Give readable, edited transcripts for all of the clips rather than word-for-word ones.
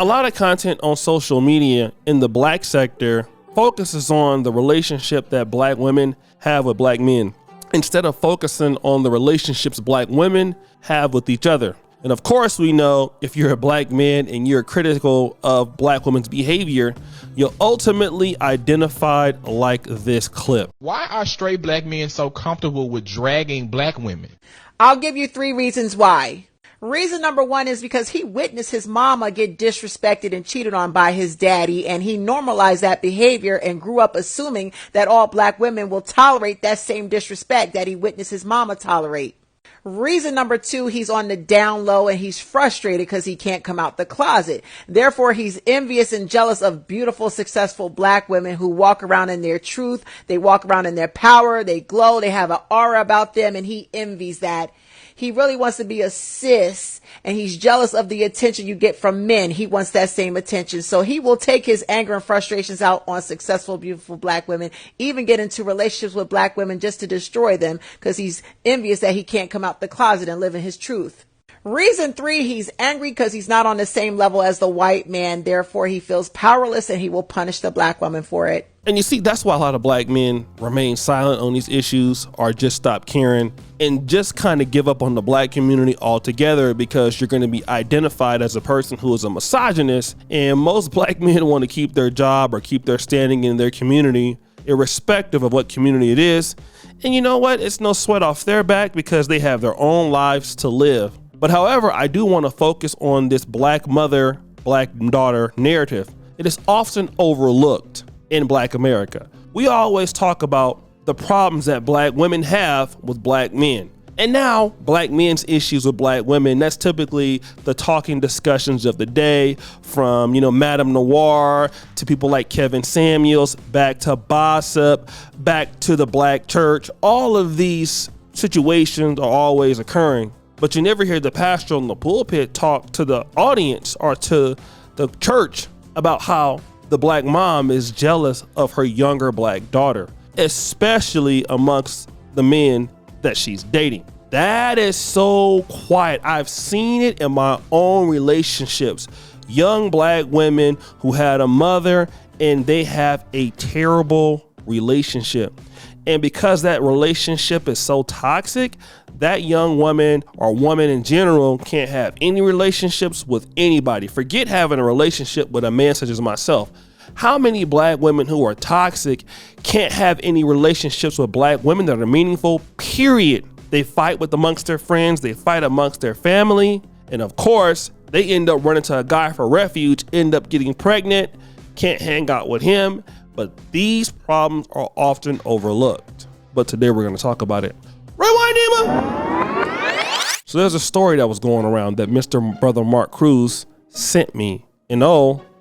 A lot of content on social media in the black sector focuses on the relationship that black women have with black men, instead of focusing on the relationships black women have with each other. And of course, we know if you're a black man and you're critical of black women's behavior, you're ultimately identified like this clip. Why are straight black men so comfortable with dragging black women? I'll give you 3 reasons why. Reason number 1 is because he witnessed his mama get disrespected and cheated on by his daddy, and he normalized that behavior and grew up assuming that all black women will tolerate that same disrespect that he witnessed his mama tolerate. Reason number 2, he's on the down low and he's frustrated because he can't come out the closet. Therefore, he's envious and jealous of beautiful, successful black women who walk around in their truth. They walk around in their power. They glow. They have an aura about them, and he envies that. He really wants to be a sis, and he's jealous of the attention you get from men. He wants that same attention. So he will take his anger and frustrations out on successful, beautiful black women, even get into relationships with black women just to destroy them because he's envious that he can't come out the closet and live in his truth. Reason 3, he's angry because he's not on the same level as the white man. Therefore, he feels powerless and he will punish the black woman for it. And you see, that's why a lot of black men remain silent on these issues or just stop caring and just kind of give up on the black community altogether, because you're going to be identified as a person who is a misogynist. And most black men want to keep their job or keep their standing in their community, irrespective of what community it is. And you know what? It's no sweat off their back because they have their own lives to live. But however, I do want to focus on this black mother, black daughter narrative. It is often overlooked in black America. We always talk about the problems that black women have with black men. And now black men's issues with black women, that's typically the talking discussions of the day, from, Madame Noir to people like Kevin Samuels, back to Bossip, back to the black church. All of these situations are always occurring, but you never hear the pastor on the pulpit talk to the audience or to the church about how the black mom is jealous of her younger black daughter, especially amongst the men that she's dating. That is so quiet. I've seen it in my own relationships. Young black women who had a mother and they have a terrible relationship. And because that relationship is so toxic, that young woman or woman in general can't have any relationships with anybody. Forget having a relationship with a man such as myself. How many black women who are toxic can't have any relationships with black women that are meaningful, period? They fight with amongst their friends, they fight amongst their family, and of course, they end up running to a guy for refuge, end up getting pregnant, can't hang out with him. But these problems are often overlooked. But today we're going to talk about it. Rewind, Emma! So there's a story that was going around that Mr. Brother Mark Cruz sent me. And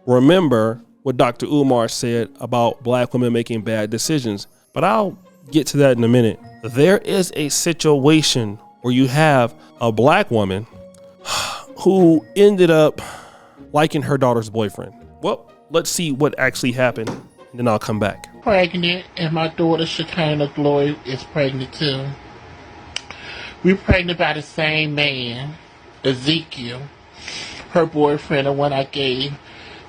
remember what Dr. Umar said about black women making bad decisions. But I'll get to that in a minute. There is a situation where you have a black woman who ended up liking her daughter's boyfriend. Well, let's see what actually happened, and then I'll come back. Pregnant, and my daughter Shekinah Glory is pregnant too. We're pregnant by the same man, Ezekiel, her boyfriend, the one I gave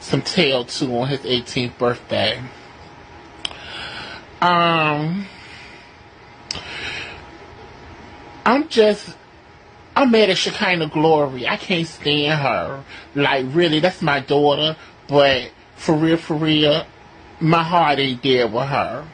some tail to on his 18th birthday. I'm mad at Shekinah Glory. I can't stand her. Like, really, that's my daughter, but for real, my heart ain't there with her.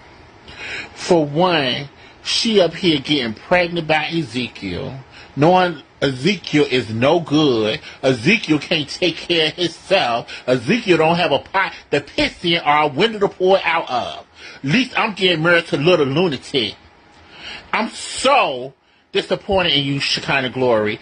For one, she up here getting pregnant by Ezekiel, knowing Ezekiel is no good. Ezekiel can't take care of himself. Ezekiel don't have a pot to piss in or a window to pour it out of. At least I'm getting married to little lunatic. I'm so disappointed in you, Shekinah Glory.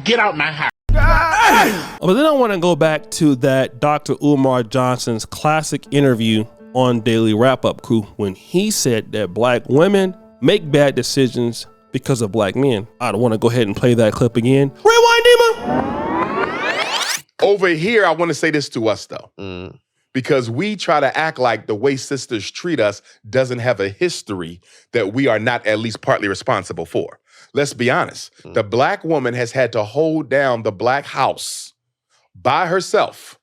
Get out my house. But then I want to go back to that Dr. Umar Johnson's classic interview on Daily Wrap-Up Crew when he said that black women make bad decisions because of black men. I don't want to go ahead and play that clip again. Rewind, Dima! Over here, I want to say this to us, though. Because we try to act like the way sisters treat us doesn't have a history that we are not at least partly responsible for. Let's be honest. The black woman has had to hold down the black house by herself,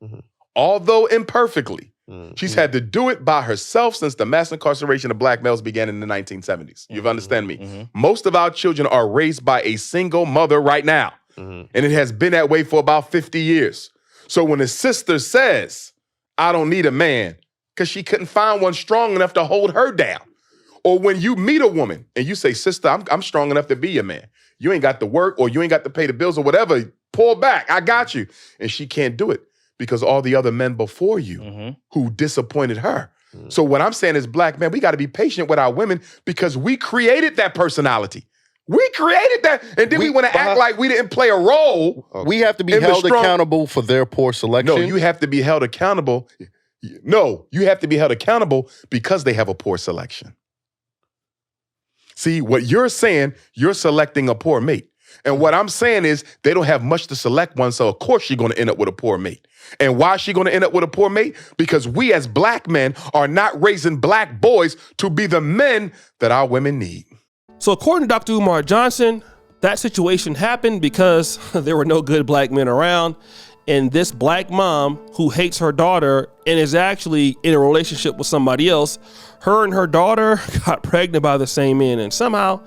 although imperfectly. She's had to do it by herself since the mass incarceration of black males began in the 1970s. You understand me? Most of our children are raised by a single mother right now. And it has been that way for about 50 years. So when a sister says, I don't need a man, because she couldn't find one strong enough to hold her down. Or when you meet a woman and you say, sister, I'm strong enough to be your man. You ain't got to work or you ain't got to pay the bills or whatever. Pull back. I got you. And she can't do it because all the other men before you who disappointed her. So what I'm saying is, black men, we got to be patient with our women because we created that personality. We created that. And then we want to act like we didn't play a role. We have to be held accountable for their poor selection. No, you have to be held accountable. No, you have to be held accountable because they have a poor selection. See, what you're saying, you're selecting a poor mate. And what I'm saying is they don't have much to select one, so of course she's going to end up with a poor mate. And why is she going to end up with a poor mate? Because we as black men are not raising black boys to be the men that our women need. So according to Dr. Umar Johnson, that situation happened because there were no good black men around. And this black mom who hates her daughter and is actually in a relationship with somebody else, her and her daughter got pregnant by the same man and somehow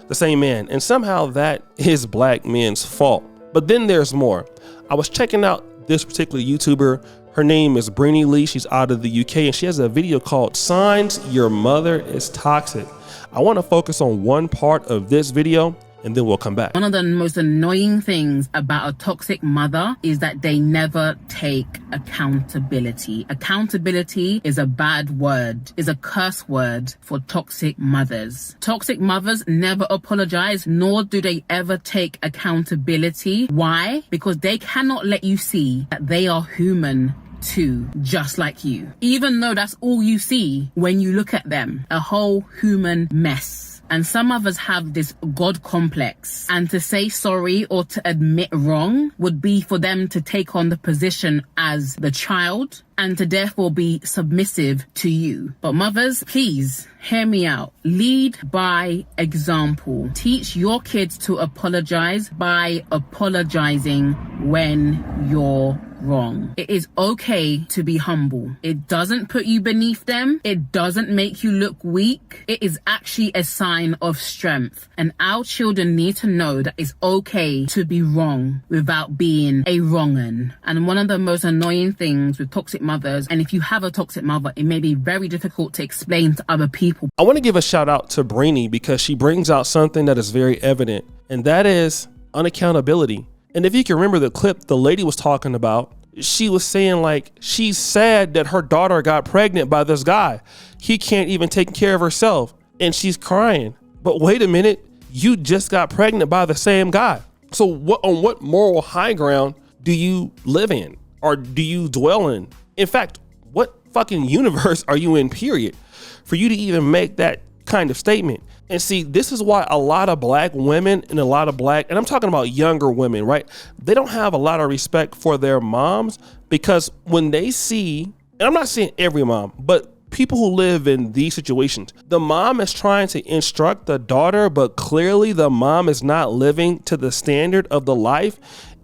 that is black men's fault. But then there's more. I was checking out this particular YouTuber. Her name is Brini Lee. She's out of the UK and she has a video called Signs Your Mother is Toxic. I want to focus on one part of this video and then we'll come back. One of the most annoying things about a toxic mother is that they never take accountability. Accountability is a bad word, is a curse word for toxic mothers. Toxic mothers never apologize, nor do they ever take accountability. Why? Because they cannot let you see that they are human too, just like you. Even though that's all you see when you look at them, a whole human mess. And some of us have this God complex. And to say sorry or to admit wrong would be for them to take on the position as the child and to therefore be submissive to you. But mothers, please hear me out. Lead by example. Teach your kids to apologize by apologizing when you're wrong. It is okay to be humble. It doesn't put you beneath them. It doesn't make you look weak. It is actually a sign of strength. And our children need to know that it's okay to be wrong without being a wrong'un. And one of the most annoying things with toxic mothers, and if you have a toxic mother, it may be very difficult to explain to other people. I want to give a shout out to Brini because she brings out something that is very evident, and that is unaccountability. And if you can remember the clip the lady was talking about, she was saying like she's sad that her daughter got pregnant by this guy. He can't even take care of herself and she's crying. But wait a minute, you just got pregnant by the same guy. So on what moral high ground do you live in or do you dwell in? In fact, what fucking universe are you in, period, for you to even make that kind of statement? And see, this is why a lot of black women and and I'm talking about younger women, right? They don't have a lot of respect for their moms because when they see, and I'm not saying every mom, but people who live in these situations, the mom is trying to instruct the daughter, but clearly the mom is not living to the standard of the life.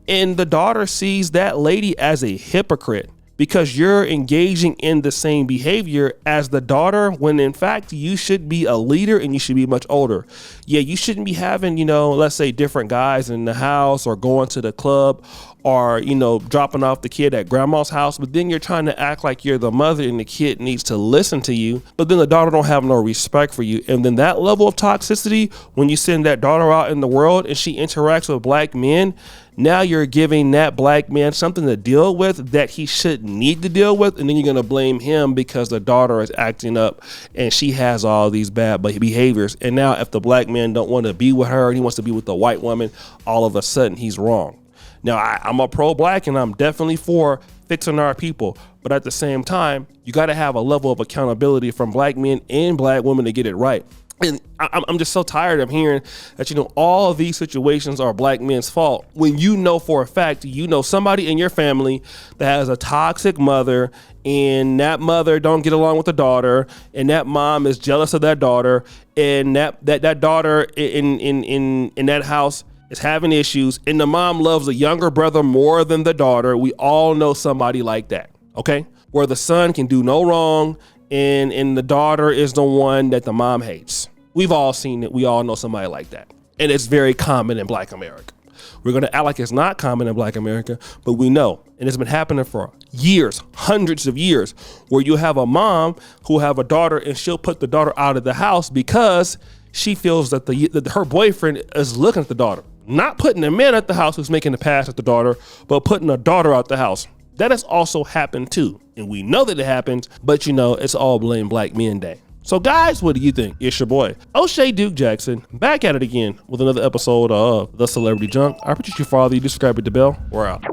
And the daughter sees that lady as a hypocrite because you're engaging in the same behavior as the daughter when in fact you should be a leader and you should be much older. Yeah, you shouldn't be having, let's say different guys in the house or going to the club or, dropping off the kid at grandma's house. But then you're trying to act like you're the mother and the kid needs to listen to you. But then the daughter don't have no respect for you. And then that level of toxicity, when you send that daughter out in the world and she interacts with black men, now you're giving that black man something to deal with that he shouldn't need to deal with. And then you're going to blame him because the daughter is acting up and she has all these bad behaviors. And now if the black man don't want to be with her and he wants to be with the white woman, all of a sudden he's wrong. Now, I'm a pro-black and I'm definitely for fixing our people. But at the same time, you got to have a level of accountability from black men and black women to get it right. And I'm just so tired of hearing that, all of these situations are black men's fault. When you know for a fact, somebody in your family that has a toxic mother and that mother don't get along with the daughter and that mom is jealous of that daughter and that daughter in that house is having issues and the mom loves the younger brother more than the daughter. We all know somebody like that, okay? Where the son can do no wrong and the daughter is the one that the mom hates. We've all seen it. We all know somebody like that. And it's very common in Black America. We're going to act like it's not common in Black America, but we know. And it's been happening for years, hundreds of years, where you have a mom who have a daughter and she'll put the daughter out of the house because she feels that her boyfriend is looking at the daughter. Not putting a man at the house who's making the pass at the daughter, but putting a daughter out the house. That has also happened too. And we know that it happens, but you know, it's all blame Black Men Day. So guys, what do you think? It's your boy, O'Shea Duke Jackson, back at it again with another episode of The Celebrity Junk. I appreciate you, father. You subscribe, hit the bell. We're out.